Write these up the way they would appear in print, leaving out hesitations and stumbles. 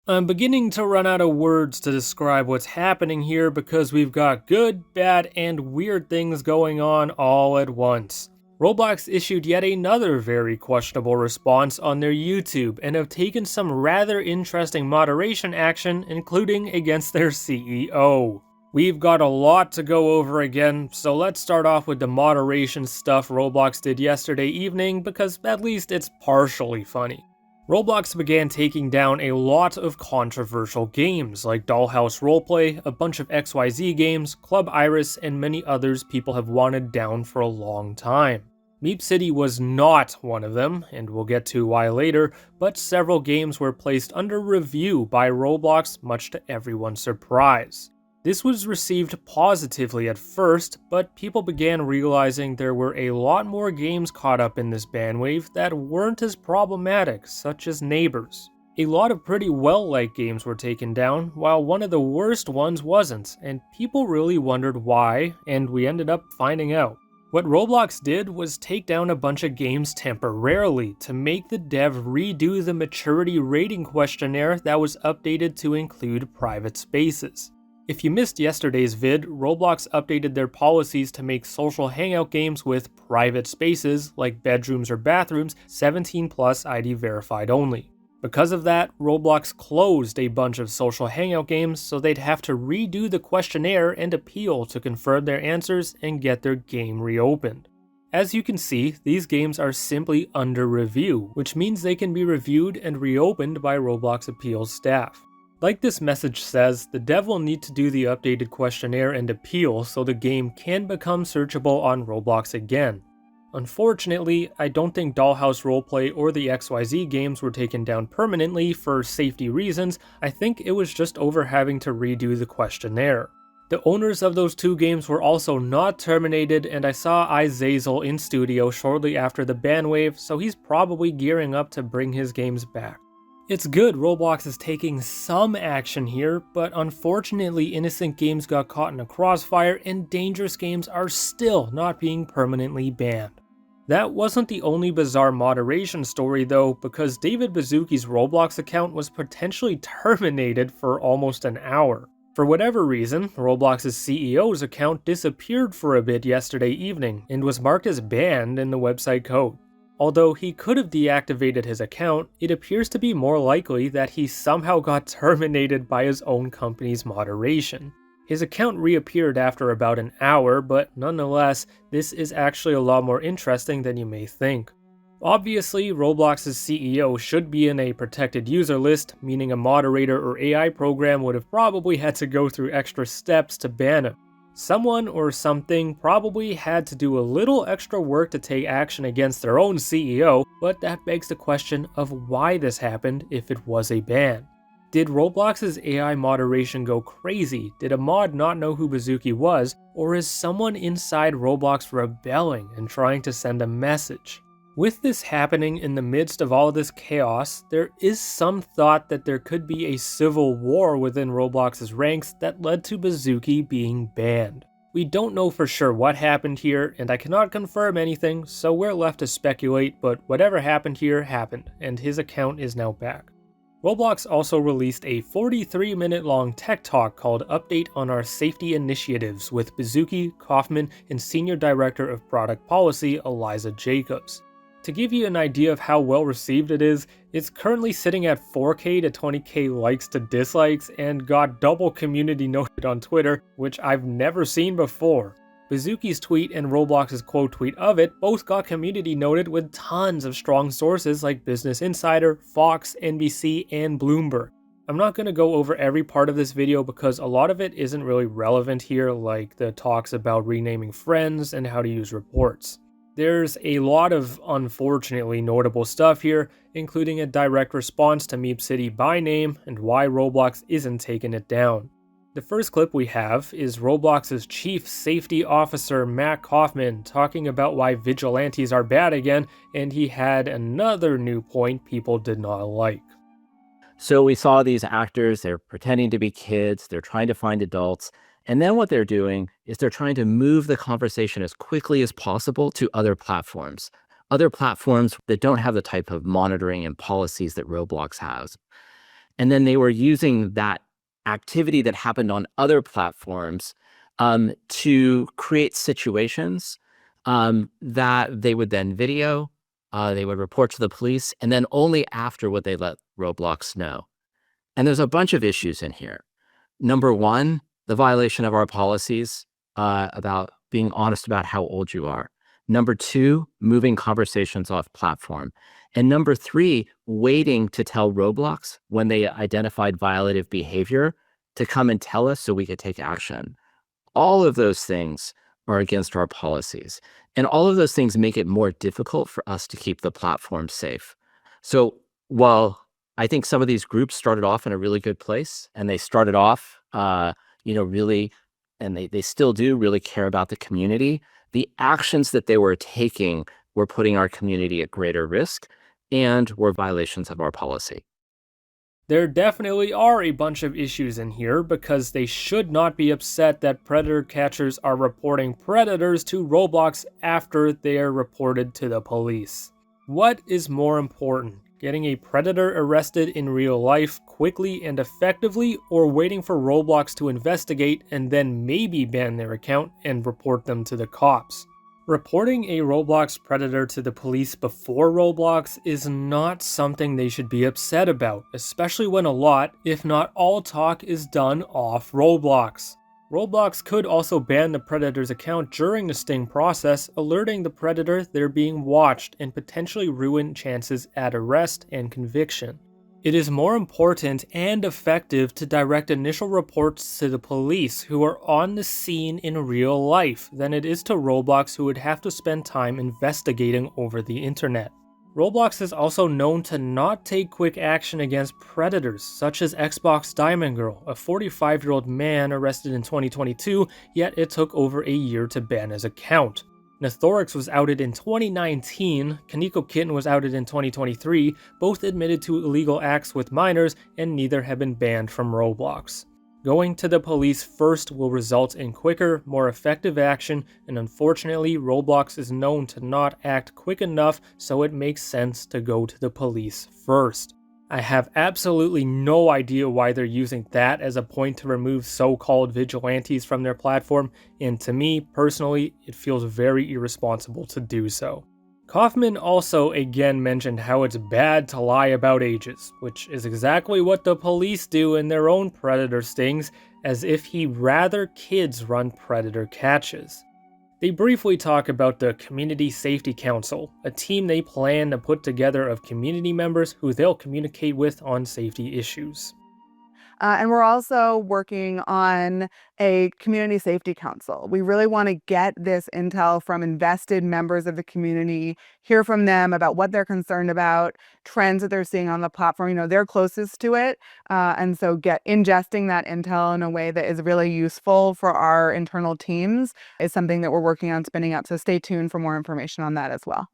I'm beginning to run out of words to describe what's happening here because we've got good, bad, and weird things going on all at once. Roblox issued yet another very questionable response on their YouTube and have taken some rather interesting moderation action, including against their CEO. We've got a lot to go over again, so let's start off with the moderation stuff Roblox did yesterday evening because at least it's partially funny. Roblox began taking down a lot of controversial games like Dollhouse Roleplay, a bunch of XYZ games, Club Iris, and many others people have wanted down for a long time. MeepCity was not one of them, and we'll get to why later, but several games were placed under review by Roblox, much to everyone's surprise. This was received positively at first, but people began realizing there were a lot more games caught up in this bandwave that weren't as problematic, such as Neighbors. A lot of pretty well-liked games were taken down, while one of the worst ones wasn't, and people really wondered why, and we ended up finding out. What Roblox did was take down a bunch of games temporarily to make the dev redo the maturity rating questionnaire that was updated to include private spaces. If you missed yesterday's vid, Roblox updated their policies to make social hangout games with private spaces, like bedrooms or bathrooms, 17 plus ID verified only. Because of that, Roblox closed a bunch of social hangout games so they'd have to redo the questionnaire and appeal to confirm their answers and get their game reopened. As you can see, these games are simply under review, which means they can be reviewed and reopened by Roblox appeals staff. Like this message says, the dev will need to do the updated questionnaire and appeal so the game can become searchable on Roblox again. Unfortunately, I don't think Dollhouse Roleplay or the XYZ games were taken down permanently for safety reasons. I think it was just over having to redo the questionnaire. The owners of those two games were also not terminated, and I saw Izazel in studio shortly after the ban wave, so he's probably gearing up to bring his games back. It's good Roblox is taking some action here, but unfortunately innocent games got caught in a crossfire and dangerous games are still not being permanently banned. That wasn't the only bizarre moderation story though, because David Baszucki's Roblox account was potentially terminated for almost an hour. For whatever reason, Roblox's CEO's account disappeared for a bit yesterday evening and was marked as banned in the website code. Although he could have deactivated his account, it appears to be more likely that he somehow got terminated by his own company's moderation. His account reappeared after about an hour, but nonetheless, this is actually a lot more interesting than you may think. Obviously, Roblox's CEO should be in a protected user list, meaning a moderator or AI program would have probably had to go through extra steps to ban him. Someone or something probably had to do a little extra work to take action against their own CEO, but that begs the question of why this happened if it was a ban. Did Roblox's AI moderation go crazy? Did a mod not know who Baszucki was? Or is someone inside Roblox rebelling and trying to send a message? With this happening in the midst of all this chaos, there is some thought that there could be a civil war within Roblox's ranks that led to Baszucki being banned. We don't know for sure what happened here, and I cannot confirm anything, so we're left to speculate, but whatever happened here happened, and his account is now back. Roblox also released a 43-minute long tech talk called Update on Our Safety Initiatives with Baszucki, Kaufman, and Senior Director of Product Policy Eliza Jacobs. To give you an idea of how well received it is, it's currently sitting at 4K to 20K likes to dislikes and got double community noted on Twitter, which I've never seen before. Baszucki's tweet and Roblox's quote tweet of it both got community noted with tons of strong sources like Business Insider, Fox, NBC, and Bloomberg. I'm not going to go over every part of this video because a lot of it isn't really relevant here, like the talks about renaming friends and how to use reports. There's a lot of unfortunately notable stuff here, including a direct response to MeepCity by name and why Roblox isn't taking it down. The first clip we have is Roblox's Chief Safety Officer Matt Kaufman talking about why vigilantes are bad again, and he had another new point people did not like. So we saw these actors, they're pretending to be kids, they're trying to find adults, and then what they're doing is they're trying to move the conversation as quickly as possible to other platforms that don't have the type of monitoring and policies that Roblox has. And then they were using that activity that happened on other platforms to create situations that they would then video, they would report to the police, and then only after would they let Roblox know. And there's a bunch of issues in here. Number one, the violation of our policies about being honest about how old you are. Number two, moving conversations off platform. And number three, waiting to tell Roblox when they identified violative behavior to come and tell us so we could take action. All of those things are against our policies. And all of those things make it more difficult for us to keep the platform safe. So while I think some of these groups started off in a really good place, and they started off, really, and they still do really care about the community, the actions that they were taking were putting our community at greater risk and were violations of our policy. There definitely are a bunch of issues in here because they should not be upset that predator catchers are reporting predators to Roblox after they are reported to the police. What is more important, getting a predator arrested in real life quickly and effectively, or waiting for Roblox to investigate and then maybe ban their account and report them to the cops? Reporting a Roblox predator to the police before Roblox is not something they should be upset about, especially when a lot, if not all talk is done off Roblox. Roblox could also ban the predator's account during the sting process, alerting the predator they're being watched and potentially ruin chances at arrest and conviction. It is more important and effective to direct initial reports to the police who are on the scene in real life than it is to Roblox, who would have to spend time investigating over the internet. Roblox is also known to not take quick action against predators, such as Xbox Diamond Girl, a 45-year-old man arrested in 2022, yet it took over a year to ban his account. Nethorax was outed in 2019, Kaneko Kitten was outed in 2023, both admitted to illegal acts with minors, and neither have been banned from Roblox. Going to the police first will result in quicker, more effective action, and unfortunately Roblox is known to not act quick enough, so it makes sense to go to the police first. I have absolutely no idea why they're using that as a point to remove so-called vigilantes from their platform, and to me, personally, it feels very irresponsible to do so. Kaufman also again mentioned how it's bad to lie about ages, which is exactly what the police do in their own predator stings, as if he'd rather kids run predator catches. They briefly talk about the Community Safety Council, a team they plan to put together of community members who they'll communicate with on safety issues. And we're also working on a community safety council. We really want to get this intel from invested members of the community, hear from them about what they're concerned about, trends that they're seeing on the platform. They're closest to it. And so ingesting that intel in a way that is really useful for our internal teams is something that we're working on spinning up. So stay tuned for more information on that as well.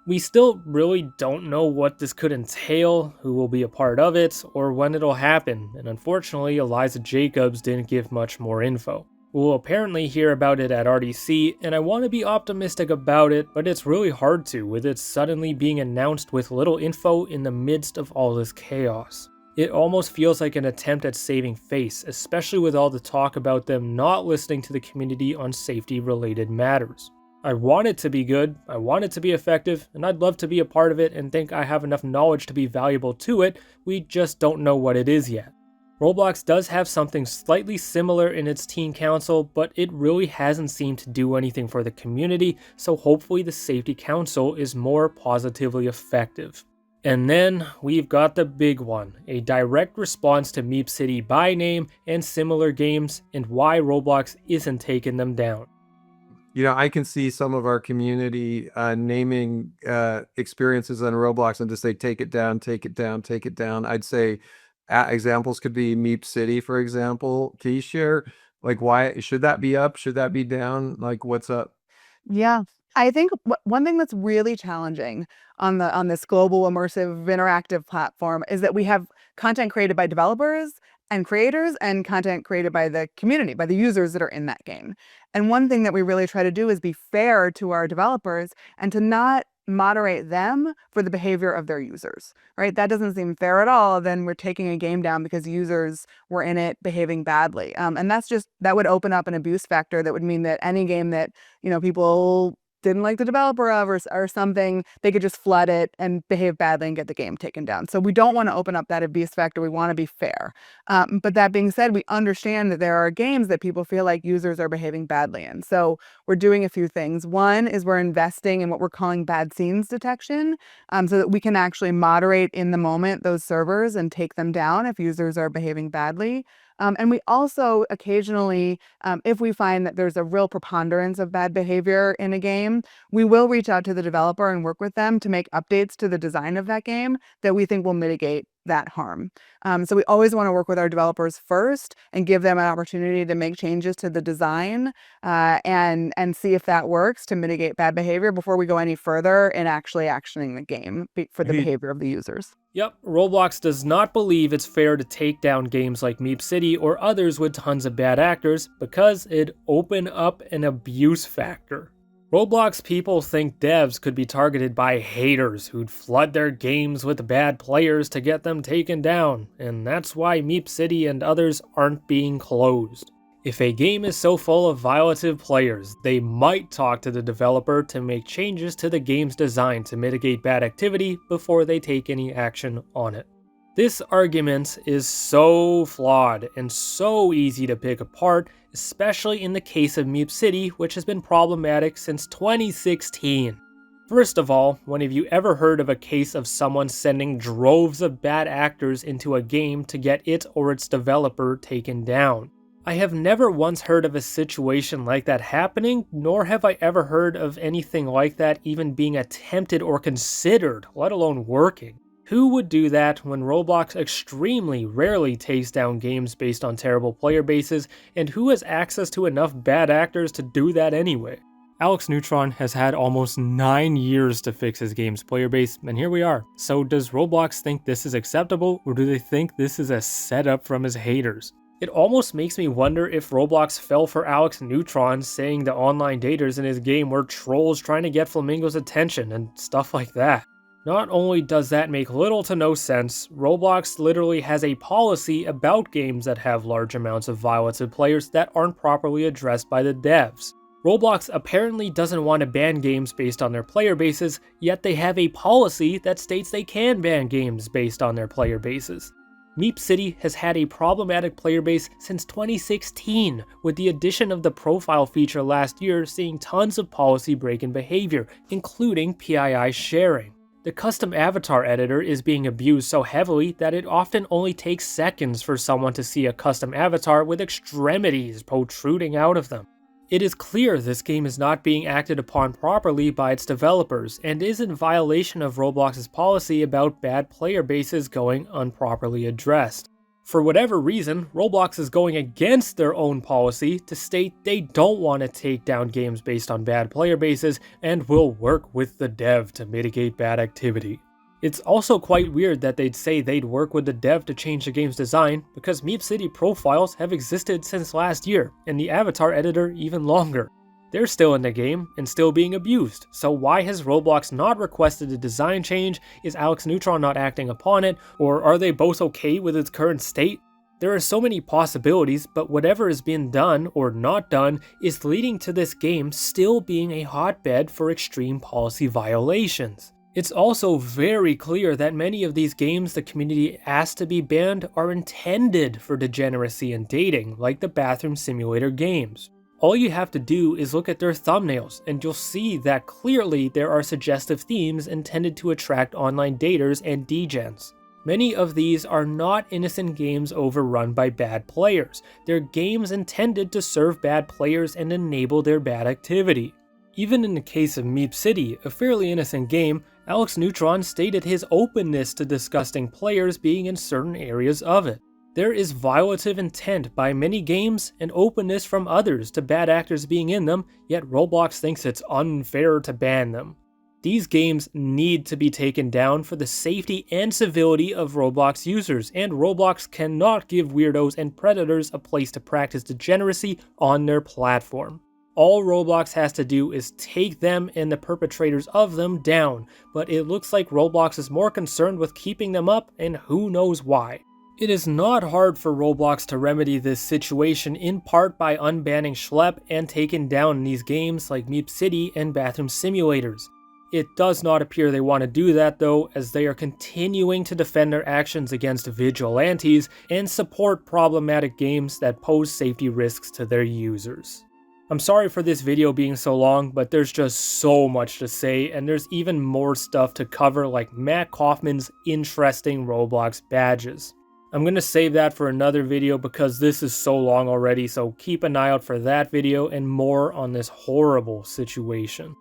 We still really don't know what this could entail, who will be a part of it, or when it'll happen, and unfortunately Eliza Jacobs didn't give much more info. We'll apparently hear about it at RDC, and I want to be optimistic about it, but it's really hard to, with it suddenly being announced with little info in the midst of all this chaos. It almost feels like an attempt at saving face, especially with all the talk about them not listening to the community on safety-related matters. I want it to be good, I want it to be effective, and I'd love to be a part of it and think I have enough knowledge to be valuable to it, we just don't know what it is yet. Roblox does have something slightly similar in its teen council, but it really hasn't seemed to do anything for the community, so hopefully the safety council is more positively effective. And then we've got the big one, a direct response to MeepCity by name and similar games, and why Roblox isn't taking them down. I can see some of our community naming experiences on Roblox and just say, take it down, take it down, take it down. I'd say examples could be MeepCity, for example. Can you share, why should that be up? Should that be down? What's up? Yeah. I think one thing that's really challenging on this global immersive interactive platform is that we have content created by developers and creators and content created by the community, by the users that are in that game. And one thing that we really try to do is be fair to our developers and to not moderate them for the behavior of their users, right? That doesn't seem fair at all. Then we're taking a game down because users were in it behaving badly. And that would open up an abuse factor that would mean that any game that, people didn't like the developer of or something, they could just flood it and behave badly and get the game taken down. So we don't want to open up that abuse factor. We want to be fair. But that being said, we understand that there are games that people feel like users are behaving badly in. So we're doing a few things. One is we're investing in what we're calling bad scenes detection, so that we can actually moderate in the moment those servers and take them down if users are behaving badly. And we also occasionally, if we find that there's a real preponderance of bad behavior in a game, we will reach out to the developer and work with them to make updates to the design of that game that we think will mitigate that harm. So we always want to work with our developers first and give them an opportunity to make changes to the design and see if that works to mitigate bad behavior before we go any further in actually actioning the game for the behavior of the users. Yep, Roblox does not believe it's fair to take down games like MeepCity or others with tons of bad actors because it'd open up an abuse factor. Roblox people think devs could be targeted by haters who'd flood their games with bad players to get them taken down, and that's why MeepCity and others aren't being closed. If a game is so full of violative players, they might talk to the developer to make changes to the game's design to mitigate bad activity before they take any action on it. This argument is so flawed and so easy to pick apart, especially in the case of MeepCity, which has been problematic since 2016. First of all, when have you ever heard of a case of someone sending droves of bad actors into a game to get it or its developer taken down? I have never once heard of a situation like that happening, nor have I ever heard of anything like that even being attempted or considered, let alone working. Who would do that when Roblox extremely rarely takes down games based on terrible player bases, and who has access to enough bad actors to do that anyway? Alex Neutron has had almost 9 years to fix his game's player base, and here we are. So does Roblox think this is acceptable, or do they think this is a setup from his haters? It almost makes me wonder if Roblox fell for Alex Neutron saying the online daters in his game were trolls trying to get Flamingo's attention and stuff like that. Not only does that make little to no sense, Roblox literally has a policy about games that have large amounts of violative players that aren't properly addressed by the devs. Roblox apparently doesn't want to ban games based on their player bases, yet they have a policy that states they can ban games based on their player bases. MeepCity has had a problematic player base since 2016, with the addition of the profile feature last year seeing tons of policy break-in behavior, including PII sharing. The custom avatar editor is being abused so heavily that it often only takes seconds for someone to see a custom avatar with extremities protruding out of them. It is clear this game is not being acted upon properly by its developers and is in violation of Roblox's policy about bad player bases going improperly addressed. For whatever reason, Roblox is going against their own policy to state they don't want to take down games based on bad player bases and will work with the dev to mitigate bad activity. It's also quite weird that they'd say they'd work with the dev to change the game's design, because MeepCity profiles have existed since last year, and the avatar editor even longer. They're still in the game, and still being abused, so why has Roblox not requested a design change? Is Alex Neutron not acting upon it? Or are they both okay with its current state? There are so many possibilities, but whatever is being done or not done is leading to this game still being a hotbed for extreme policy violations. It's also very clear that many of these games the community asked to be banned are intended for degeneracy and dating, like the bathroom simulator games. All you have to do is look at their thumbnails, and you'll see that clearly there are suggestive themes intended to attract online daters and degens. Many of these are not innocent games overrun by bad players. They're games intended to serve bad players and enable their bad activity. Even in the case of MeepCity, a fairly innocent game, Alex Neutron stated his openness to disgusting players being in certain areas of it. There is violative intent by many games and openness from others to bad actors being in them, yet Roblox thinks it's unfair to ban them. These games need to be taken down for the safety and civility of Roblox users, and Roblox cannot give weirdos and predators a place to practice degeneracy on their platform. All Roblox has to do is take them and the perpetrators of them down, but it looks like Roblox is more concerned with keeping them up, and who knows why. It is not hard for Roblox to remedy this situation, in part by unbanning Schlep and taking down these games like MeepCity and Bathroom Simulators. It does not appear they want to do that though, as they are continuing to defend their actions against vigilantes and support problematic games that pose safety risks to their users. I'm sorry for this video being so long, but there's just so much to say, and there's even more stuff to cover, like Matt Kaufman's interesting Roblox badges. I'm going to save that for another video because this is so long already, so keep an eye out for that video and more on this horrible situation.